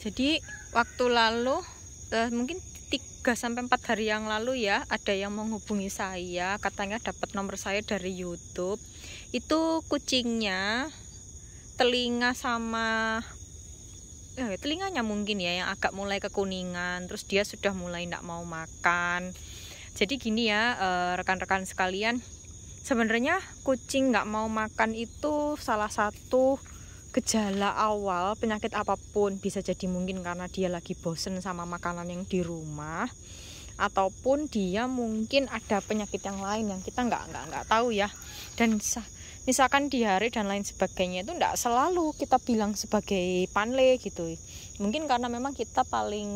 Jadi waktu lalu mungkin 3 sampai 4 hari yang lalu ya, ada yang menghubungi saya, katanya dapat nomor saya dari YouTube. Itu kucingnya telinga sama telinganya mungkin ya yang agak mulai kekuningan, terus dia sudah mulai tidak mau makan. Jadi gini ya, rekan-rekan sekalian, sebenarnya kucing nggak mau makan itu salah satu gejala awal penyakit apapun. Bisa jadi mungkin karena dia lagi bosen sama makanan yang di rumah, ataupun dia mungkin ada penyakit yang lain yang kita nggak tahu ya. Dan misalkan diare dan lain sebagainya itu nggak selalu kita bilang sebagai panle gitu. Mungkin karena memang kita paling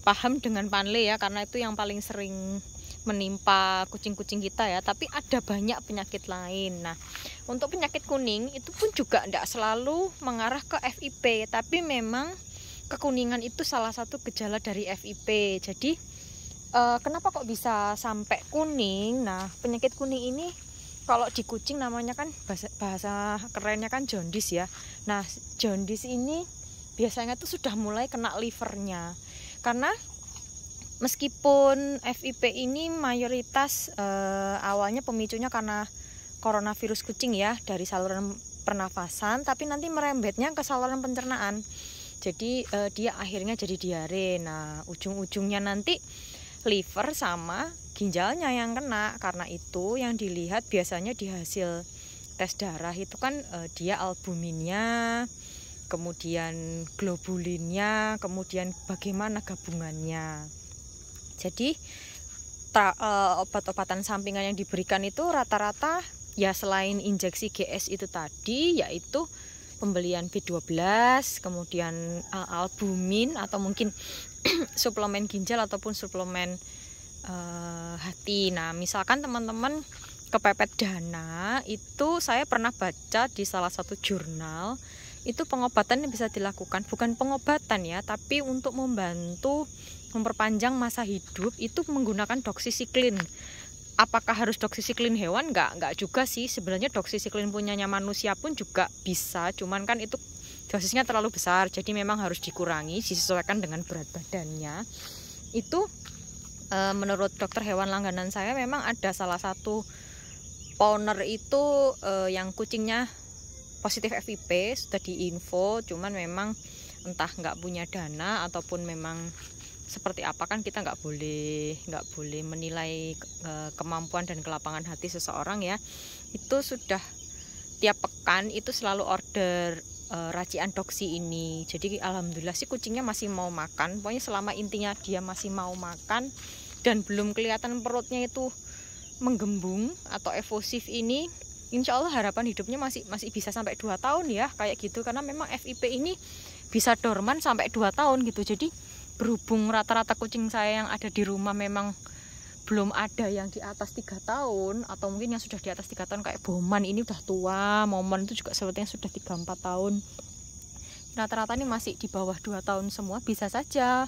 paham dengan panle ya, karena itu yang paling sering menimpa kucing-kucing kita ya. Tapi ada banyak penyakit lain. Nah, untuk penyakit kuning itu pun juga tidak selalu mengarah ke FIP, tapi memang kekuningan itu salah satu gejala dari FIP. Jadi kenapa kok bisa sampai kuning? Nah, penyakit kuning ini kalau di kucing namanya kan bahasa kerennya kan jaundice ya. Nah, jaundice ini biasanya tuh sudah mulai kena livernya. Karena meskipun FIP ini mayoritas awalnya pemicunya karena coronavirus kucing ya, dari saluran pernafasan, tapi nanti merembetnya ke saluran pencernaan. Jadi dia akhirnya jadi diare. Nah, ujung-ujungnya nanti liver sama ginjalnya yang kena. Karena itu yang dilihat biasanya di hasil tes darah itu kan dia albuminnya, kemudian globulinnya, kemudian bagaimana gabungannya. Jadi obat-obatan sampingan yang diberikan itu rata-rata ya selain injeksi GS itu tadi, yaitu pembelian B12, kemudian albumin atau mungkin suplemen ginjal ataupun suplemen hati. Nah, misalkan teman-teman kepepet dana, itu saya pernah baca di salah satu jurnal, itu pengobatan yang bisa dilakukan, bukan pengobatan ya, tapi untuk membantu memperpanjang masa hidup itu menggunakan doxycycline. Apakah harus doxycycline hewan? Enggak juga sih. Sebenarnya doxycycline punyanya manusia pun juga bisa, cuman kan itu dosisnya terlalu besar, jadi memang harus dikurangi, disesuaikan dengan berat badannya. Itu menurut dokter hewan langganan saya memang ada salah satu owner itu yang kucingnya positif FIP, sudah diinfo, cuman memang entah nggak punya dana ataupun memang seperti apa, kan kita nggak boleh menilai kemampuan dan kelapangan hati seseorang ya. Itu sudah tiap pekan itu selalu order racian doksi ini. Jadi alhamdulillah sih kucingnya masih mau makan. Pokoknya selama intinya dia masih mau makan dan belum kelihatan perutnya itu menggembung atau evosif ini, insya Allah harapan hidupnya masih bisa sampai 2 tahun ya, kayak gitu. Karena memang FIP ini bisa dorman sampai 2 tahun gitu. Jadi berhubung rata-rata kucing saya yang ada di rumah memang belum ada yang di atas 3 tahun, atau mungkin yang sudah di atas 3 tahun kayak Boman ini udah tua, Momon itu juga sepertinya sudah 3-4 tahun. Rata-rata ini masih di bawah 2 tahun semua. Bisa saja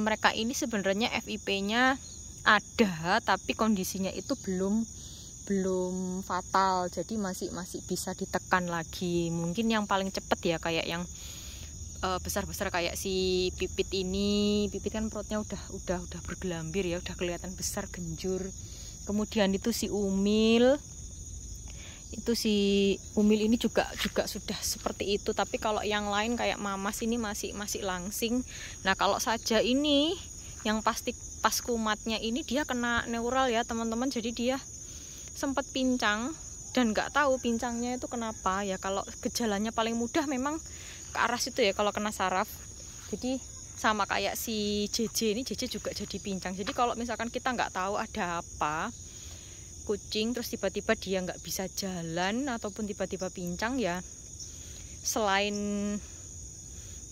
mereka ini sebenarnya FIP-nya ada, tapi kondisinya itu belum fatal, jadi masih bisa ditekan lagi. Mungkin yang paling cepat ya kayak yang besar-besar kayak si Pipit ini. Pipit kan perutnya udah bergelambir ya, udah kelihatan besar genjur. Kemudian itu si Umil. Itu si Umil ini juga sudah seperti itu, tapi kalau yang lain kayak Mamas ini masih langsing. Nah, kalau saja ini yang pasti pas kumatnya ini dia kena neural ya, teman-teman. Jadi dia sempat pincang dan nggak tahu pincangnya itu kenapa ya. Kalau gejalanya paling mudah memang ke arah situ ya, kalau kena saraf. Jadi sama kayak si JJ ini, JJ juga jadi pincang. Jadi kalau misalkan kita nggak tahu ada apa kucing terus tiba-tiba dia nggak bisa jalan ataupun tiba-tiba pincang ya, selain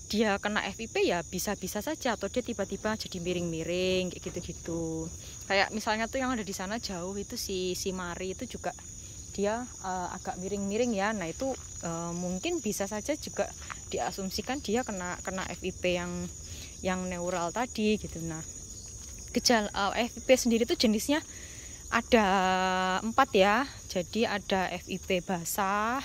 dia kena FIP ya bisa saja, atau dia tiba-tiba jadi miring-miring kayak gitu-gitu. Kayak misalnya tuh yang ada di sana jauh itu si Mari itu juga dia agak miring-miring ya. Nah, itu mungkin bisa saja juga diasumsikan dia kena FIP yang neural tadi gitu. Nah, gejala FIP sendiri itu jenisnya ada 4 ya. Jadi ada FIP basah,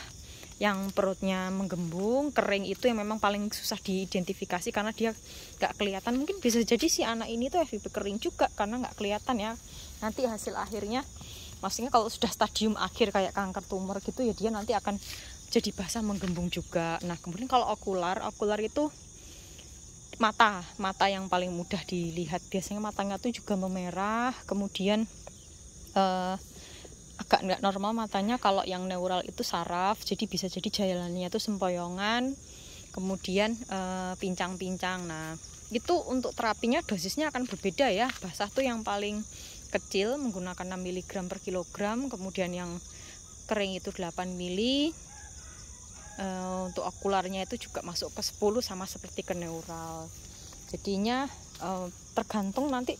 yang perutnya menggembung, kering itu yang memang paling susah diidentifikasi karena dia nggak kelihatan. Mungkin bisa jadi si anak ini tuh FIP kering juga karena nggak kelihatan ya. Nanti hasil akhirnya, maksudnya kalau sudah stadium akhir kayak kanker tumor gitu ya, dia nanti akan jadi basah menggembung juga. Nah kemudian kalau okular itu mata yang paling mudah dilihat. Biasanya matanya tuh juga memerah, kemudian agak nggak normal matanya. Kalau yang neural itu saraf, jadi bisa jadi jalannya itu sempoyongan, kemudian pincang-pincang. Nah itu untuk terapinya dosisnya akan berbeda ya. Basah tuh yang paling kecil menggunakan 6 mg per kilogram, kemudian yang kering itu 8 mili. Untuk okularnya itu juga masuk ke 10 sama seperti ke neural. Jadinya tergantung nanti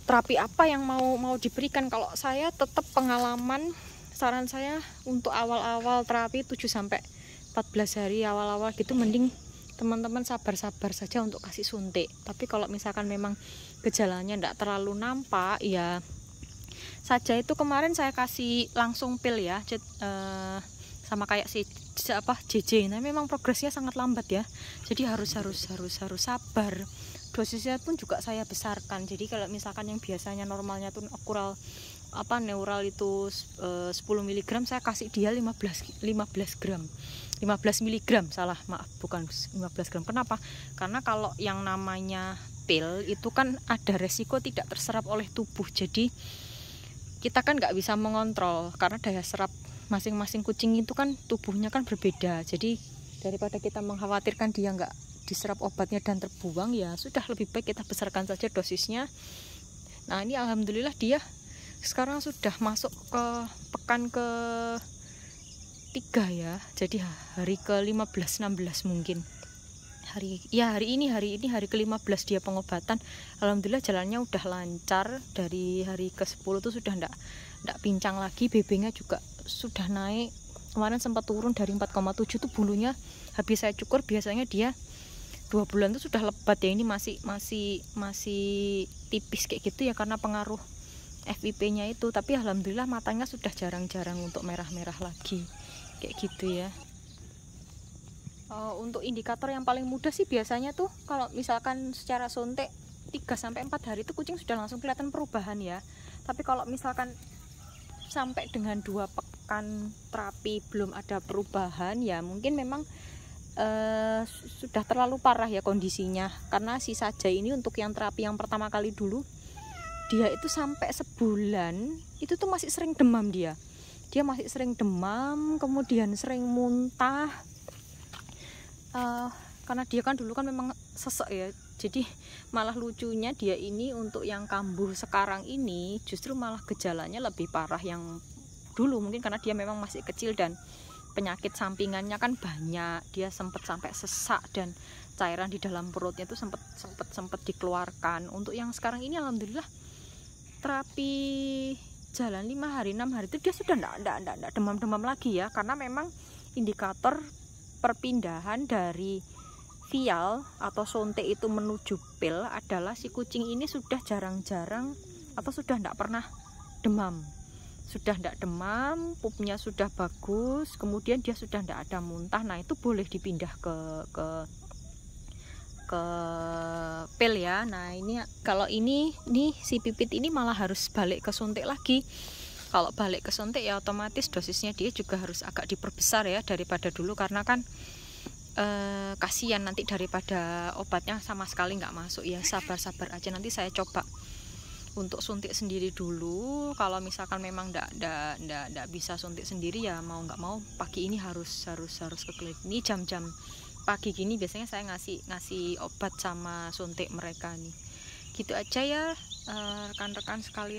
terapi apa yang mau diberikan. Kalau saya tetap pengalaman, saran saya untuk awal-awal terapi 7-14 hari awal-awal gitu mending teman-teman sabar-sabar saja untuk kasih suntik. Tapi kalau misalkan memang gejalanya tidak terlalu nampak ya saja. Itu kemarin saya kasih langsung pil ya, sama kayak si JJ. Nah memang progresnya sangat lambat ya, jadi harus sabar. Dosisnya pun juga saya besarkan. Jadi kalau misalkan yang biasanya normalnya tuh neural itu 10 mg, saya kasih dia 15 gram. 15 mg, salah, maaf, bukan 15 gram. Kenapa? Karena kalau yang namanya pil itu kan ada resiko tidak terserap oleh tubuh. Jadi kita kan nggak bisa mengontrol karena daya serap masing-masing kucing itu kan tubuhnya kan berbeda. Jadi daripada kita mengkhawatirkan dia nggak diserap obatnya dan terbuang, ya sudah lebih baik kita besarkan saja dosisnya. Nah ini alhamdulillah dia sekarang sudah masuk ke pekan ke 3 ya. Jadi hari ke 15-16 mungkin. Hari ini hari ke-15 dia pengobatan. Alhamdulillah jalannya udah lancar. Dari hari ke-10 tuh sudah enggak pincang lagi. BB-nya juga sudah naik. Kemarin sempat turun dari 4,7 tuh bulunya habis saya cukur. Biasanya dia 2 bulan tuh sudah lebat ya. Ini masih tipis kayak gitu ya karena pengaruh FIP-nya itu. Tapi alhamdulillah matanya sudah jarang-jarang untuk merah-merah lagi kayak gitu ya. Untuk indikator yang paling mudah sih biasanya tuh kalau misalkan secara suntik 3-4 hari itu kucing sudah langsung kelihatan perubahan ya. Tapi kalau misalkan sampai dengan 2 pekan terapi belum ada perubahan ya mungkin memang sudah terlalu parah ya kondisinya. Karena si Saja ini untuk yang terapi yang pertama kali dulu, dia itu sampai sebulan itu tuh masih sering demam dia masih sering demam, kemudian sering muntah. Karena dia kan dulu kan memang sesek ya, jadi malah lucunya dia ini untuk yang kambuh sekarang ini justru malah gejalanya lebih parah yang dulu. Mungkin karena dia memang masih kecil dan penyakit sampingannya kan banyak. Dia sempat sampai sesak dan cairan di dalam perutnya itu sempat dikeluarkan. Untuk yang sekarang ini alhamdulillah terapi jalan 5 hari 6 hari itu dia sudah enggak demam-demam lagi ya. Karena memang indikator perpindahan dari vial atau suntik itu menuju pil adalah si kucing ini sudah jarang-jarang atau sudah enggak pernah demam. Sudah enggak demam, pupnya sudah bagus, kemudian dia sudah enggak ada muntah. Nah, itu boleh dipindah ke pil ya. Nah, ini kalau ini si Pipit ini malah harus balik ke suntik lagi. Kalau balik ke suntik ya otomatis dosisnya dia juga harus agak diperbesar ya daripada dulu, karena kan kasihan nanti daripada obatnya sama sekali nggak masuk ya. Sabar-sabar aja, nanti saya coba untuk suntik sendiri dulu. Kalau misalkan memang nggak bisa suntik sendiri ya mau nggak mau pagi ini harus ke klinik. Ini jam-jam pagi gini biasanya saya ngasih obat sama suntik mereka nih. Gitu aja ya rekan-rekan sekalian.